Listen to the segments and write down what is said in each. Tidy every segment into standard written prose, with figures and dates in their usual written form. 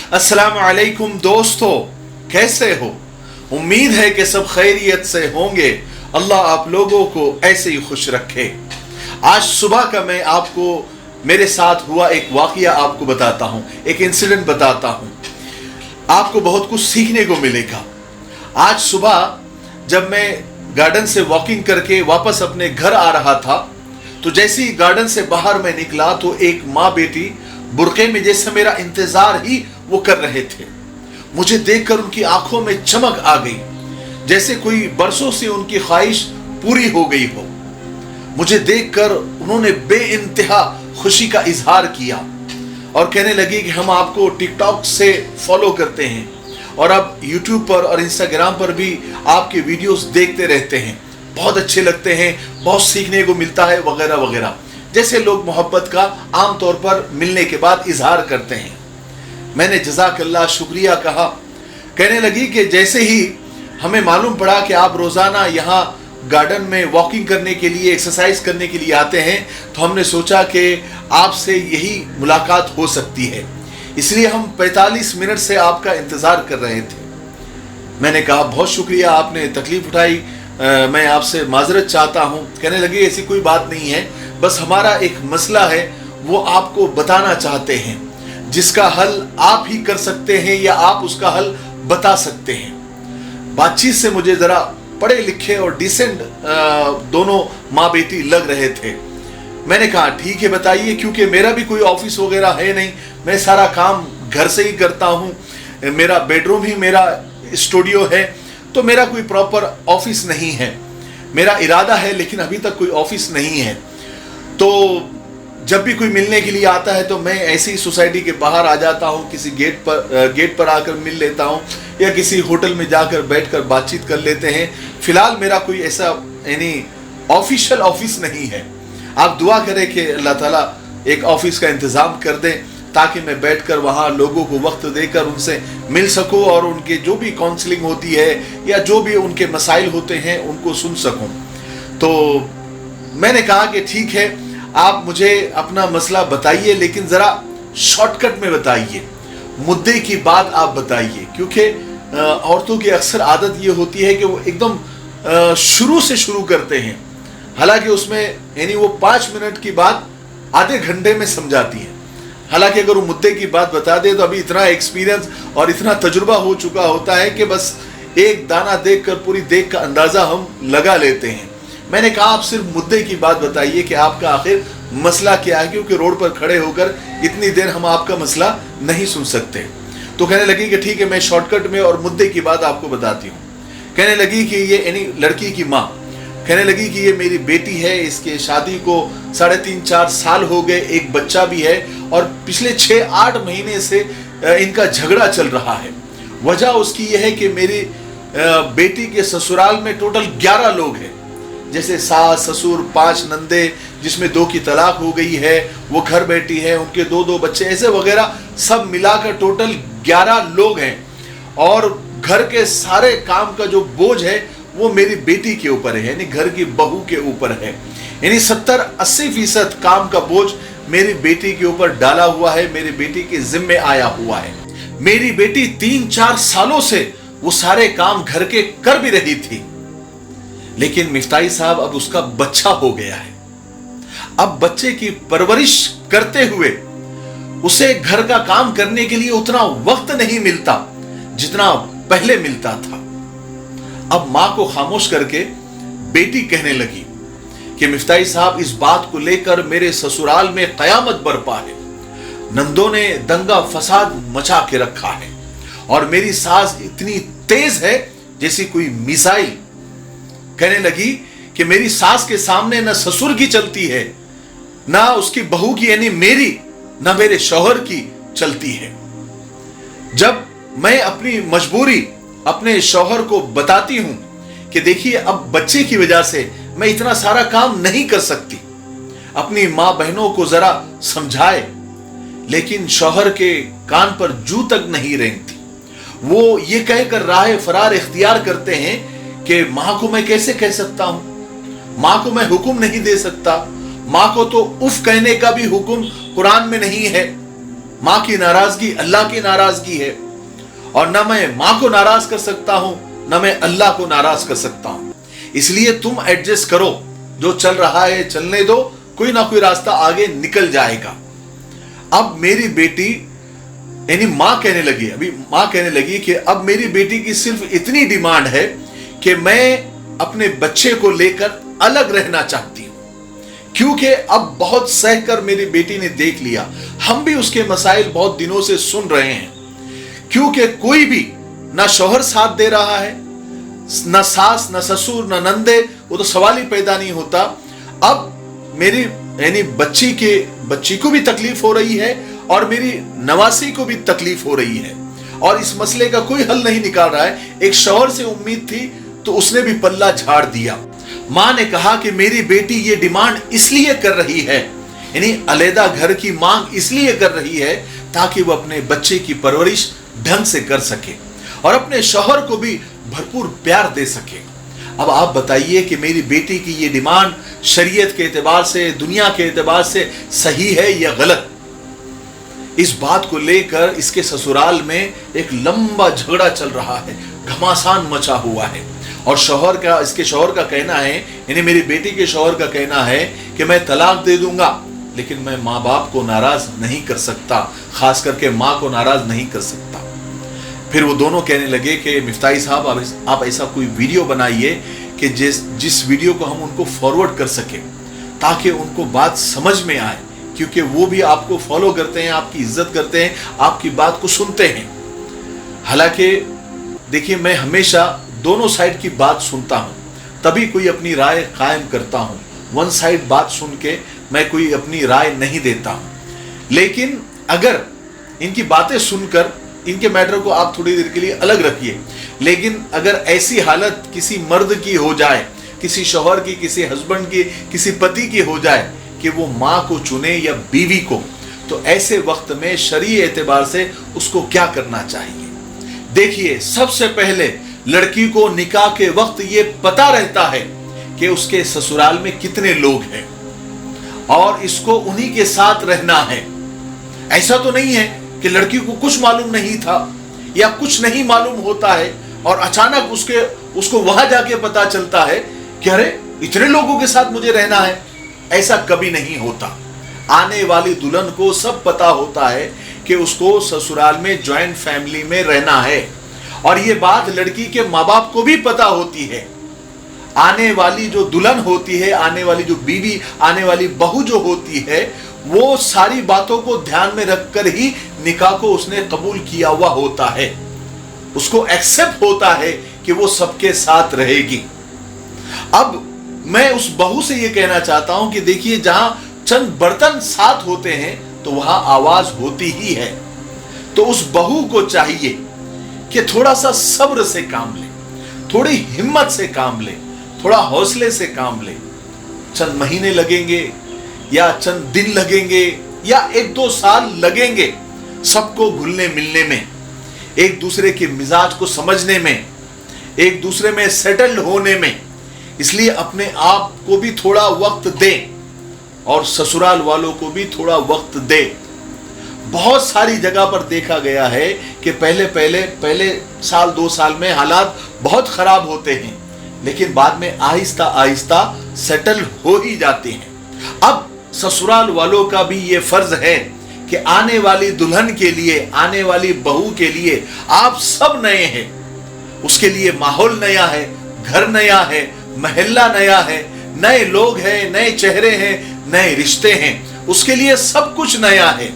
अस्सलामु अलैकुम दोस्तों, कैसे हो? उम्मीद है कि सब खैरियत से होंगे। अल्लाह आप लोगों को ऐसे ही खुश रखे। आज सुबह का मैं आपको मेरे साथ हुआ एक वाकया आपको बताता हूँ, एक इंसिडेंट बताता हूँ। आपको बहुत कुछ सीखने को मिलेगा। आज सुबह जब मैं गार्डन से वॉकिंग करके वापस अपने घर आ रहा था, तो जैसे ही गार्डन से बाहर मैं निकला तो एक माँ बेटी बुरके में जैसे मेरा इंतजार ही वो कर रहे थे। मुझे देखकर उनकी आंखों में चमक आ गई, जैसे कोई बरसों से उनकी ख्वाहिश पूरी हो गई हो। मुझे देखकर उन्होंने बेइंतहा खुशी का इजहार किया और कहने लगी कि हम आपको टिकटॉक से फॉलो करते हैं और अब यूट्यूब पर और इंस्टाग्राम पर भी आपके वीडियोस देखते रहते हैं, बहुत अच्छे लगते हैं, बहुत सीखने को मिलता है वगैरह वगैरह, जैसे लोग मोहब्बत का आमतौर पर मिलने के बाद इजहार करते हैं। मैंने जज़ाकल्लाह शुक्रिया कहा। कहने लगी कि जैसे ही हमें मालूम पड़ा कि आप रोज़ाना यहाँ गार्डन में वॉकिंग करने के लिए, एक्सरसाइज करने के लिए आते हैं, तो हमने सोचा कि आपसे यही मुलाकात हो सकती है, इसलिए हम 45 मिनट से आपका इंतज़ार कर रहे थे। मैंने कहा बहुत शुक्रिया, आपने तकलीफ़ उठाई, मैं आपसे माजरत चाहता हूँ। कहने लगी ऐसी कोई बात नहीं है, बस हमारा एक मसला है वो आपको बताना चाहते हैं, जिसका हल आप ही कर सकते हैं या आप उसका हल बता सकते हैं। बातचीत से मुझे ज़रा पढ़े लिखे और डिसेंट दोनों माँ बेटी लग रहे थे। मैंने कहा ठीक है बताइए, क्योंकि मेरा भी कोई ऑफिस वगैरह है नहीं, मैं सारा काम घर से ही करता हूँ। मेरा बेडरूम ही मेरा स्टूडियो है, तो मेरा कोई प्रॉपर ऑफिस नहीं है। मेरा इरादा है लेकिन अभी तक कोई ऑफिस नहीं है। तो जब भी कोई मिलने के लिए आता है तो मैं ऐसी सोसाइटी के बाहर आ जाता हूँ, किसी गेट पर आकर मिल लेता हूँ या किसी होटल में जाकर बैठकर बातचीत कर लेते हैं। फिलहाल मेरा कोई ऐसा यानी ऑफिशियल ऑफिस नहीं है। आप दुआ करें कि अल्लाह ताला एक ऑफिस का इंतज़ाम कर दें ताकि मैं बैठकर वहाँ लोगों को वक्त देकर उनसे मिल सकूँ और उनके जो भी काउंसलिंग होती है या जो भी उनके मसाइल होते हैं उनको सुन सकूँ। तो मैंने कहा कि ठीक है, आप मुझे अपना मसला बताइए, लेकिन ज़रा शॉर्टकट में बताइए, मुद्दे की बात आप बताइए, क्योंकि औरतों की अक्सर आदत ये होती है कि वो एकदम शुरू से शुरू करते हैं, हालांकि उसमें यानी वो 5 मिनट की बात आधे घंटे में समझाती है। हालांकि अगर वो मुद्दे की बात बता दे तो अभी इतना एक्सपीरियंस और इतना तजुर्बा हो चुका होता है कि बस एक दाना देखकर पूरी देख का अंदाज़ा हम लगा लेते हैं। मैंने कहा आप सिर्फ मुद्दे की बात बताइए कि आपका आखिर मसला क्या है, क्योंकि रोड पर खड़े होकर इतनी देर हम आपका मसला नहीं सुन सकते। तो कहने लगी कि ठीक है, मैं शॉर्टकट में और मुद्दे की बात आपको बताती हूँ। कहने लगी कि ये यानी लड़की की माँ कहने लगी कि ये मेरी बेटी है, इसके शादी को 3.5-4 साल हो गए, एक बच्चा भी है और पिछले 6-8 महीने से इनका झगड़ा चल रहा है। वजह उसकी यह है कि मेरी बेटी के ससुराल में टोटल 11 लोग हैं, जैसे सास ससुर 5 नंदे, जिसमें 2 की तलाक हो गई है, वो घर बैठी है, उनके 2-2 बच्चे, ऐसे वगैरह सब मिलाकर टोटल 11 लोग हैं। और घर के सारे काम का जो बोझ है वो मेरी बेटी के ऊपर है, यानी घर की बहू के ऊपर है। यानी 70-80% काम का बोझ मेरी बेटी के ऊपर डाला हुआ है, मेरी बेटी के जिम्मे आया हुआ है। मेरी बेटी 3-4 सालों से वो सारे काम घर के कर भी रही थी, लेकिन मिफ्ताही साहब अब उसका बच्चा हो गया है। अब बच्चे की परवरिश करते हुए उसे घर का काम करने के लिए उतना वक्त नहीं मिलता जितना पहले मिलता था। अब मां को खामोश करके बेटी कहने लगी कि मिफ्ताही साहब, इस बात को लेकर मेरे ससुराल में कयामत बरपा है। नंदों ने दंगा फसाद मचा के रखा है और मेरी सास इतनी तेज है जैसी कोई मिसाइल। कहने लगी कि मेरी सास के सामने न ससुर की चलती है, ना उसकी बहू की यानी मेरी, ना मेरे शौहर की चलती है। जब मैं अपनी मजबूरी अपने शौहर को बताती हूं कि देखिए अब बच्चे की वजह से मैं इतना सारा काम नहीं कर सकती, अपनी मां बहनों को जरा समझाए, लेकिन शौहर के कान पर जू तक नहीं रेंगती। वो ये कहकर राह फरार इख्तियार करते हैं कि मां को मैं कैसे कह सकता हूं, मां को मैं हुक्म नहीं दे सकता, मां को तो उफ कहने का भी हुक्म कुरान में नहीं है। माँ की नाराजगी अल्लाह की नाराजगी है, और ना मैं माँ को नाराज कर सकता हूं, ना मैं अल्लाह को नाराज कर सकता हूं। इसलिए तुम एडजस्ट करो, जो चल रहा है चलने दो, कोई ना कोई रास्ता आगे निकल जाएगा। अब मेरी बेटी यानी माँ कहने लगी, अभी माँ कहने लगी कि अब मेरी बेटी की सिर्फ इतनी डिमांड है कि मैं अपने बच्चे को लेकर अलग रहना चाहती हूं, क्योंकि अब बहुत सहकर मेरी बेटी ने देख लिया, हम भी उसके मसाइल बहुत दिनों से सुन रहे हैं, क्योंकि कोई भी ना शौहर साथ दे रहा है, ना सास, ना ससुर, ना नंदे, वो तो सवाल ही पैदा नहीं होता। अब मेरी यानी बच्ची को भी तकलीफ हो रही है और मेरी नवासी को भी तकलीफ हो रही है, और इस मसले का कोई हल नहीं निकाल रहा है। एक शौहर से उम्मीद थी तो उसने भी पल्ला झाड़ दिया। मां ने कहा कि मेरी बेटी ये डिमांड इसलिए कर रही है, यानी अलैदा घर की मांग इसलिए कर रही है ताकि वो अपने बच्चे की परवरिश ढंग से कर सके और अपने शौहर को भी भरपूर प्यार दे सके। अब आप बताइए कि मेरी बेटी की ये डिमांड शरीयत के एतबार से, दुनिया के एतबार से सही है या गलत? इस बात को लेकर इसके ससुराल में एक लंबा झगड़ा चल रहा है, घमासान मचा हुआ है, और इसके शौहर का कहना है, यानी मेरी बेटी के शौहर का कहना है कि मैं तलाक दे दूंगा, लेकिन मैं माँ बाप को नाराज नहीं कर सकता, खास करके माँ को नाराज नहीं कर सकता। फिर वो दोनों कहने लगे कि मिफ्ताही साहब, आप ऐसा कोई वीडियो बनाइए कि जिस वीडियो को हम उनको फॉरवर्ड कर सके, ताकि उनको बात समझ में आए, क्योंकि वो भी आपको फॉलो करते हैं, आपकी इज्जत करते हैं, आपकी बात को सुनते हैं। हालांकि देखिए, मैं हमेशा दोनों साइड की बात सुनता हूं, तभी कोई अपनी राय कायम करता हूं। वन साइड बात सुन के मैं कोई अपनी राय नहीं देता हूं। लेकिन अगर इनकी बातें सुनकर इनके मैटर को आप थोड़ी देर के लिए अलग रखिए, लेकिन अगर ऐसी हालत किसी मर्द की हो जाए, किसी शौहर की, किसी हस्बैंड की, किसी पति की हो जाए कि वो माँ को चुने या बीवी को, तो ऐसे वक्त में शरई एतबार से उसको क्या करना चाहिए? देखिए, सबसे पहले लड़की को निकाह के वक्त ये पता रहता है कि उसके ससुराल में कितने लोग हैं और इसको उन्हीं के साथ रहना है। ऐसा तो नहीं है कि लड़की को कुछ मालूम नहीं था या कुछ नहीं मालूम होता है और अचानक उसको वहां जाके पता चलता है कि अरे इतने लोगों के साथ मुझे रहना है। ऐसा कभी नहीं होता। आने वाली दुल्हन को सब पता होता है कि उसको ससुराल में जॉइंट फैमिली में रहना है, और ये बात लड़की के माँ बाप को भी पता होती है। आने वाली जो दुल्हन होती है, आने वाली जो बीवी, आने वाली बहू जो होती है, वो सारी बातों को ध्यान में रखकर ही निकाह को उसने कबूल किया हुआ होता है। उसको एक्सेप्ट होता है कि वो सबके साथ रहेगी। अब मैं उस बहू से ये कहना चाहता हूं कि देखिए, जहां चंद बर्तन साथ होते हैं तो वहां आवाज होती ही है। तो उस बहू को चाहिए कि थोड़ा सा सब्र से काम ले, थोड़ी हिम्मत से काम ले, थोड़ा हौसले से काम ले। चंद महीने लगेंगे या चंद दिन लगेंगे या 1-2 साल लगेंगे सबको घुलने मिलने में, एक दूसरे के मिजाज को समझने में, एक दूसरे में सेटल्ड होने में। इसलिए अपने आप को भी थोड़ा वक्त दें और ससुराल वालों को भी थोड़ा वक्त दें। बहुत सारी जगह पर देखा गया है कि पहले साल 2 साल में हालात बहुत खराब होते हैं, लेकिन बाद में आहिस्ता आहिस्ता सेटल हो ही जाते हैं। अब ससुराल वालों का भी ये फर्ज है कि आने वाली दुल्हन के लिए, आने वाली बहू के लिए आप सब नए हैं। उसके लिए माहौल नया है, घर नया है, महल्ला नया है, नए लोग हैं, नए चेहरे हैं, नए रिश्ते हैं, उसके लिए सब कुछ नया है।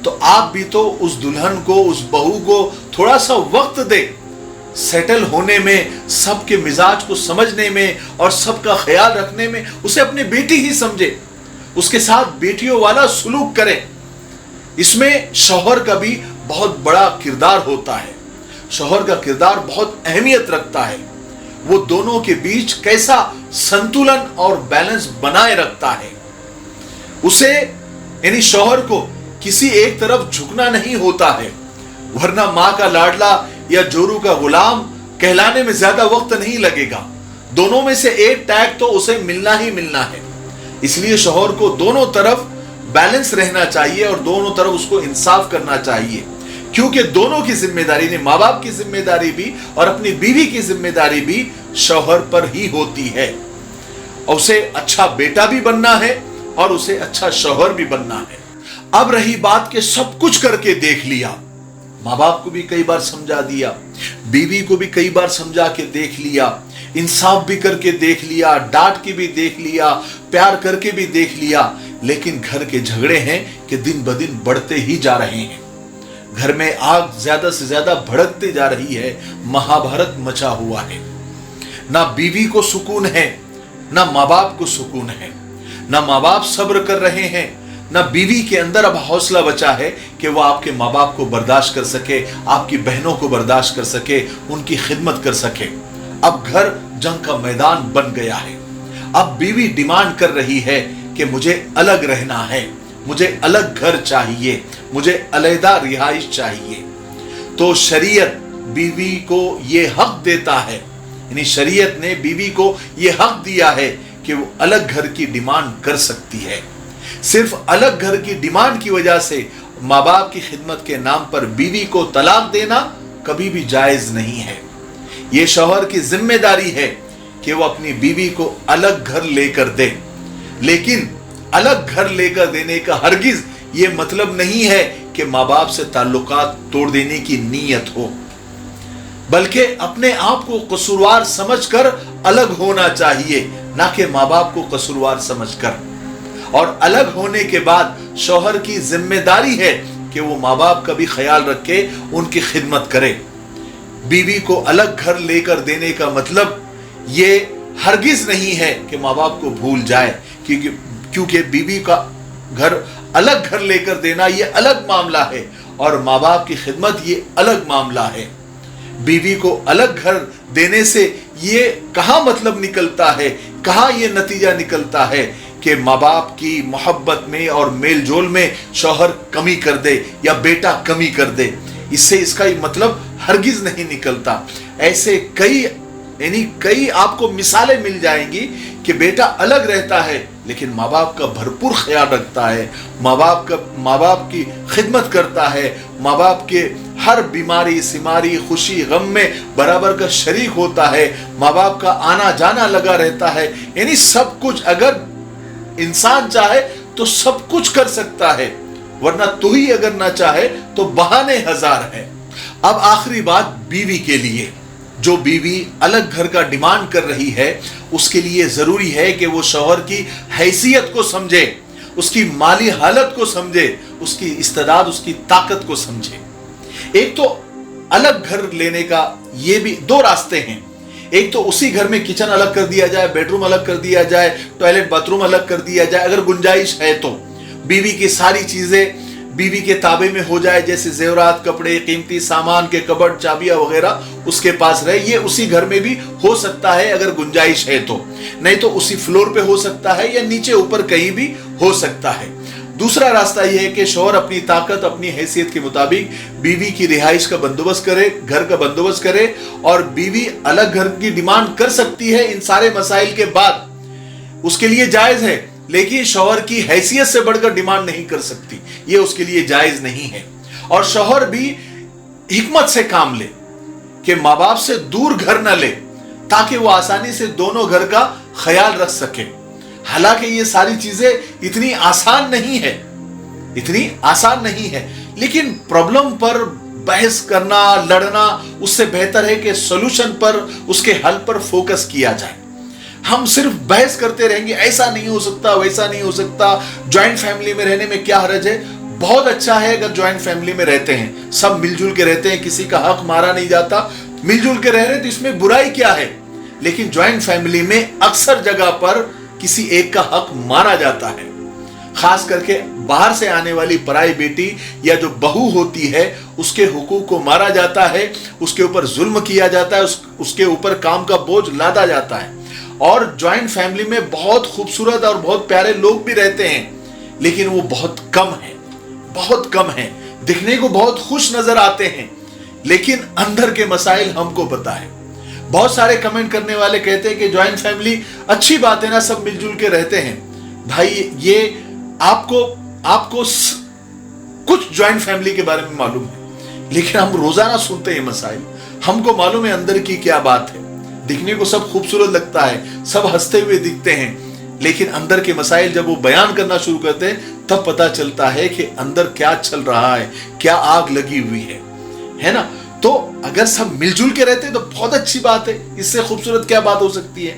तो आप भी तो उस दुल्हन को, उस बहू को थोड़ा सा वक्त दे, सेटल होने में, सबके मिजाज को समझने में और सबका ख्याल रखने में। उसे अपनी बेटी ही समझे, उसके साथ बेटियों वाला सुलूक करें। इसमें शौहर का भी बहुत बड़ा किरदार होता है। शौहर का किरदार बहुत अहमियत रखता है। वो दोनों के बीच कैसा संतुलन और बैलेंस बनाए रखता है। उसे यानी शौहर को किसी एक तरफ झुकना नहीं होता है, वरना मां का लाडला या जोरू का गुलाम कहलाने में ज्यादा वक्त नहीं लगेगा। दोनों में से एक टैग तो उसे मिलना ही मिलना है। इसलिए शौहर को दोनों तरफ बैलेंस रहना चाहिए और दोनों तरफ उसको इंसाफ करना चाहिए, क्योंकि दोनों की जिम्मेदारी, माँ बाप की जिम्मेदारी भी और अपनी बीवी की जिम्मेदारी भी शौहर पर ही होती है। और उसे अच्छा बेटा भी बनना है और उसे अच्छा शौहर भी बनना है। अब रही बात कि सब कुछ करके देख लिया, माँ बाप को भी कई बार समझा दिया, बीवी को भी कई बार समझा के देख लिया, इंसाफ भी करके देख लिया, डांट के भी देख लिया, प्यार करके भी देख लिया, लेकिन घर के झगड़े हैं कि दिन ब दिन बढ़ते ही जा रहे हैं। घर में आग ज्यादा से ज्यादा भड़कती जा रही है, महाभारत मचा हुआ है। ना बीवी को सुकून है, ना माँ बाप को सुकून है, ना माँ बाप सब्र कर रहे हैं, ना बीवी के अंदर अब हौसला बचा है कि वह आपके माँ बाप को बर्दाश्त कर सके, आपकी बहनों को बर्दाश्त कर सके, उनकी खिदमत कर सके। अब घर जंग का मैदान बन गया है। अब बीवी डिमांड कर रही है कि मुझे अलग रहना है, मुझे अलग घर चाहिए, मुझे अलहदा रिहाइश चाहिए। तो शरीयत बीवी को यह हक देता है, यानी शरीयत ने बीवी को यह हक दिया है कि वो अलग घर की डिमांड कर सकती है। सिर्फ अलग घर की डिमांड की वजह से माँ बाप की खिदमत के नाम पर बीवी को तलाक देना कभी भी जायज नहीं है। यह शौहर की जिम्मेदारी है कि वो अपनी बीवी को अलग घर लेकर दे, लेकिन अलग घर लेकर देने का हरगिज ये मतलब नहीं है कि माँ बाप से ताल्लुकात तोड़ देने की नीयत हो, बल्कि अपने आप को कसूरवार समझकर अलग होना चाहिए, ना कि माँ बाप को कसूरवार समझकर। और अलग होने के बाद शौहर की जिम्मेदारी है कि वो माँ बाप का भी ख्याल रखे, उनकी खिदमत करे। बीवी को अलग घर लेकर देने का मतलब ये हरगिज नहीं है कि माँ बाप को भूल जाए, क्योंकि बीवी का घर अलग घर लेकर देना ये अलग मामला है और माँ बाप की खिदमत ये अलग मामला है। बीवी को अलग घर देने से ये कहाँ मतलब निकलता है, कहाँ ये नतीजा निकलता है कि माँ बाप की मोहब्बत में और मेल जोल में शौहर कमी कर दे या बेटा कमी कर दे। इससे इसका मतलब हरगिज नहीं निकलता। ऐसे कई आपको मिसालें मिल जाएंगी कि बेटा अलग रहता है लेकिन माँ बाप का भरपूर ख्याल रखता है, माँ बाप की खिदमत करता है, माँ बाप के हर बीमारी सिमारी खुशी गम में बराबर का शरीक होता है, माँ बाप का आना जाना लगा रहता है। यानी सब कुछ अगर इंसान चाहे तो सब कुछ कर सकता है, वरना तू ही अगर ना चाहे तो बहाने हजार है। अब आखिरी बात बीवी के लिए, जो बीवी अलग घर का डिमांड कर रही है उसके लिए जरूरी है कि वो शौहर की हैसियत को समझे, उसकी माली हालत को समझे, उसकी इस्तेदाद उसकी ताकत को समझे। एक तो अलग घर लेने का ये भी दो रास्ते हैं। एक तो उसी घर में किचन अलग कर दिया जाए, बेडरूम अलग कर दिया जाए, टॉयलेट बाथरूम अलग कर दिया जाए, अगर गुंजाइश है तो बीवी की सारी चीजें बीवी के ताबे में हो जाए, जैसे जेवरात कपड़े कीमती सामान के कबर्ड चाबियां वगैरह उसके पास रहे। ये उसी घर में भी हो सकता है अगर गुंजाइश है तो, नहीं तो उसी फ्लोर पे हो सकता है या नीचे ऊपर कहीं भी हो सकता है। दूसरा रास्ता यह है कि शौहर अपनी ताकत अपनी हैसियत के मुताबिक बीवी की रिहाइश का बंदोबस्त करे, घर का बंदोबस्त करे, और बीवी अलग घर की डिमांड कर सकती है इन सारे मसाइल के बाद, उसके लिए जायज है, लेकिन शौहर की हैसियत से बढ़कर डिमांड नहीं कर सकती, ये उसके लिए जायज नहीं है। और शौहर भी हिकमत से काम ले कि माँ बाप से दूर घर न ले, ताकि वो आसानी से दोनों घर का ख्याल रख सके। हालांकि ये सारी चीजें इतनी आसान नहीं है, लेकिन प्रॉब्लम पर बहस करना, लड़ना, उससे बेहतर है कि सॉल्यूशन पर, उसके हल पर फोकस किया जाए। हम सिर्फ बहस करते रहेंगे, ऐसा नहीं हो सकता, वैसा नहीं हो सकता, ज्वाइंट फैमिली में रहने में क्या हर्ज है। बहुत अच्छा है अगर ज्वाइंट फैमिली में रहते हैं, सब मिलजुल के रहते हैं, किसी का हक मारा नहीं जाता, मिलजुल के रह रहे तो इसमें बुराई क्या है। लेकिन ज्वाइंट फैमिली में अक्सर जगह पर किसी एक का हक मारा जाता है, खास करके बाहर से आने वाली पराई बेटी या जो बहू होती है उसके हुकूक को मारा जाता है, उसके ऊपर जुल्म किया जाता है, उसके ऊपर काम का बोझ लादा जाता है। और ज्वाइंट फैमिली में बहुत खूबसूरत और बहुत प्यारे लोग भी रहते हैं, लेकिन वो बहुत कम है, दिखने को बहुत खुश नजर आते हैं, लेकिन अंदर के मसाइल हमको पता है। बहुत सारे कमेंट करने वाले कहते हैं कि ज्वाइंट फैमिली अच्छी बात है ना, सब मिलजुल के रहते हैं। भाई ये आपको आपको कुछ ज्वाइंट फैमिली के बारे में मालूम है, लेकिन हम रोजाना सुनते हैं मसाइल, हमको मालूम है अंदर की क्या बात है। दिखने को सब खूबसूरत लगता है, सब हंसते हुए दिखते हैं, लेकिन अंदर के मसाइल जब वो बयान करना शुरू करते हैं तब पता चलता है कि अंदर क्या चल रहा है, क्या आग लगी हुई है ना। तो अगर सब मिलजुल के रहते हैं तो बहुत अच्छी बात है, इससे खूबसूरत क्या बात हो सकती है।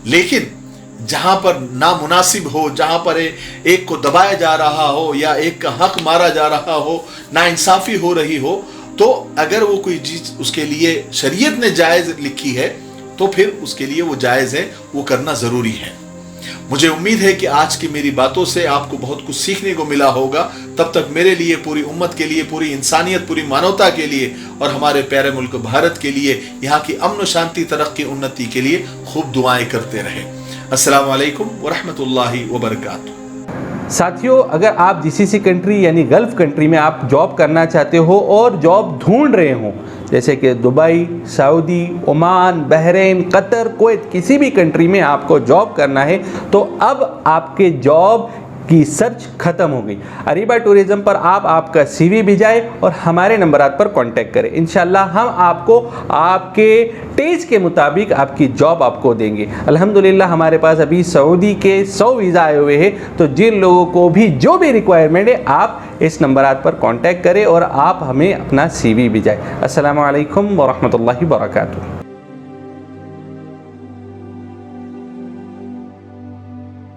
लेकिन जहां पर नामुनासिब हो, जहां पर एक को दबाया जा रहा हो या एक का हक मारा जा रहा हो, नाइंसाफी हो रही हो, तो अगर वो कोई चीज उसके लिए शरीयत ने जायज लिखी है तो फिर उसके लिए वो जायज है, वो करना जरूरी है। मुझे उम्मीद है कि आज की मेरी बातों से आपको बहुत कुछ सीखने को मिला होगा। तब तक मेरे लिए, पूरी उम्मत के लिए, पूरी इंसानियत, पूरी मानवता के लिए और हमारे प्यारे मुल्क भारत के लिए, यहाँ की अमन शांति, तरक्की, उन्नति के लिए खूब दुआएं करते रहे। अस्सलाम वालेकुम व रहमतुल्लाहि व बरकातुहू। साथियों, अगर आप जीसीसी कंट्री यानी गल्फ़ कंट्री में आप जॉब करना चाहते हो और जॉब ढूंढ रहे हो, जैसे कि Dubai, Saudi, Oman, Bahrain, Qatar, Kuwait, किसी भी कंट्री में आपको जॉब करना है, तो अब आपके जॉब की सर्च खत्म हो गई। अरीबा टूरिज्म पर आप आपका CV भिजाएं और हमारे नंबरात पर कांटेक्ट करें। इंशाल्लाह हम आपको आपके टेस्ट के मुताबिक आपकी जॉब आपको देंगे। अल्हम्दुलिल्लाह हमारे पास अभी सऊदी के 100 वीज़ा आए हुए हैं, तो जिन लोगों को भी जो भी रिक्वायरमेंट है आप इस नंबरात पर कांटेक्ट करें और आप हमें अपना CV भिजाएं। अस्सलामु अलैकुम व रहमतुल्लाहि व बरकातुहू।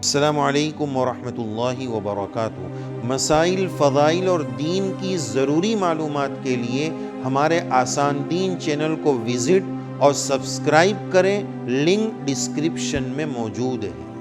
अस्सलामु अलैकुम वरहमतुल्लाहि वबरकातुहू। मसाइल, फ़ज़ाइल और दीन की ज़रूरी मालूमात के लिए हमारे आसान दीन चैनल को विज़िट और सब्सक्राइब करें, लिंक डिस्क्रिप्शन में मौजूद है।